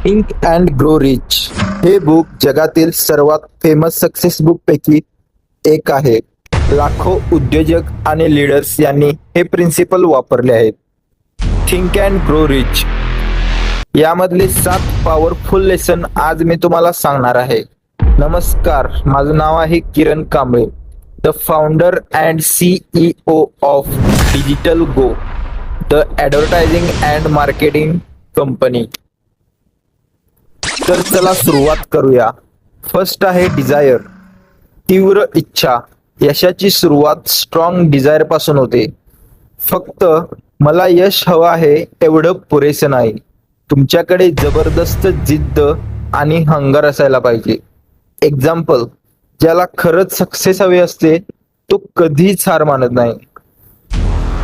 Think and Grow rich हे book जगातील सर्वात फेमस सक्सेस बुक पैकी एक आहे. लाखो उद्योजक आणि लीडर्स यांनी हे प्रिन्सिपल वापरले आहेत. थिंक अँड ग्रो रिच यामधले 7 पॉवरफुल लेसन आज मी तुम्हाला सांगणार आहे. नमस्कार, माझं नाव आहे Kiran Kamble, the founder and CEO of Digital Go, the advertising and marketing company. तर चला सुरुवात करूया. फर्स्ट आहे डिझायर, तीव्र इच्छा. यशाची सुरुवात स्ट्रॉंग डिझायर पासून होते. फक्त मला यश हवं आहे एवढं पुरेसं नाही. तुमच्याकडे जबरदस्त जिद्द आणि हंगर असायला पाहिजे. एक्झाम्पल, ज्याला खरंच सक्सेस हवे असते तो कधीच हार मानत नाही.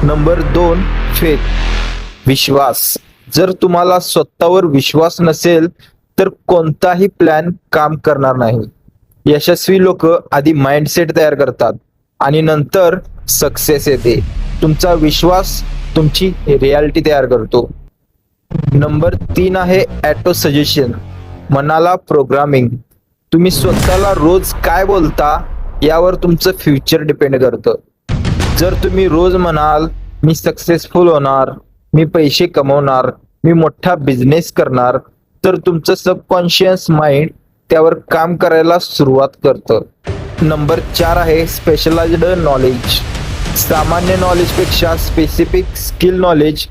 नंबर 2, फेथ, विश्वास. जर तुम्हाला स्वतःवर विश्वास नसेल तर कोणताही प्लॅन काम करणार नाही. यशस्वी लोक आधी माइंडसेट तयार करतात आणि नंतर सक्सेस येते. तुमचा विश्वास तुमची रियालिटी तयार करतो. नंबर 3 आहे ऑटो सजेशन, मनाला प्रोग्रामिंग. तुम्ही स्वतःला रोज काय बोलता यावर तुमचं फ्युचर डिपेंड करतं. जर तुम्ही रोज म्हणाल मी सक्सेसफुल होणार, मी पैसे कमवणार, मी मोठा बिझनेस करणार, तर तुमचं सबकॉन्शियस माइंड त्यावर काम करायला सुरुवात करतं. नंबर 4 आहे स्पेशलाइज्ड नॉलेज. सामान्य नॉलेजपेक्षा स्पेसिफिक स्किल नॉलेज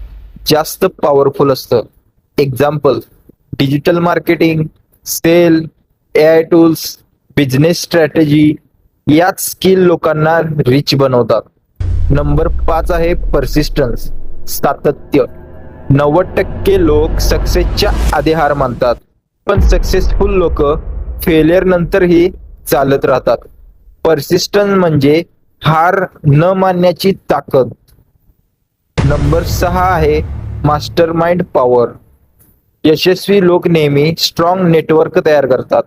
जास्त पॉवरफुल असतं. Example, digital marketing, sale, AI tools, business strategy. याच स्किल लोकांना रिच बनवतात. नंबर 5 आहे परसिस्टन्स, सातत्य. 90% लोक सक्सेसच्या आधी हार मानतात, पण सक्सेसफुल लोक फेलियर नंतरही चालत राहतात. परसिस्टन्स म्हणजे हार न मानण्याची ताकद. नंबर 6 आहे मास्टर माइंड पॉवर. यशस्वी लोक नेहमी स्ट्रॉंग नेटवर्क तयार करतात.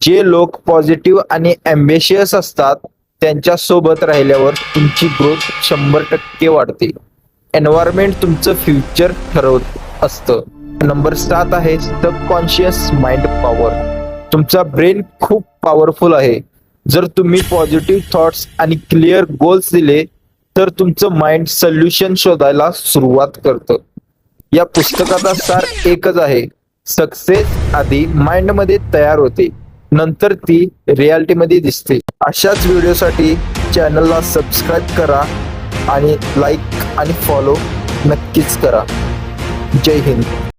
जे लोक पॉझिटिव्ह आणि ॲम्बिशियस असतात त्यांच्या सोबत राहिल्यावर तुमची ग्रोथ 100% वाढते. एन्व्हायरमेंट तुमचं फ्युचर ठरवत असतं. नंबर 7 आहे सबकॉन्शियस माइंड पॉवर. तुमचा ब्रेन खूप पॉवरफुल आहे. जर तुम्ही पॉझिटिव्ह थॉट्स आणि क्लिअर गोल्स दिले तर तुमचं माइंड सोल्युशन शोधायला सुरुवात करतं. या पुस्तकाचा सार एकच आहे, सक्सेस आधी माइंड मध्ये तयार होते, नंतर ती रियालिटी मध्ये दिसते. अशाच व्हिडिओसाठी चॅनलला सबस्क्राईब करा आणि लाईक आणि फॉलो नक्कीच करा. जय हिंद.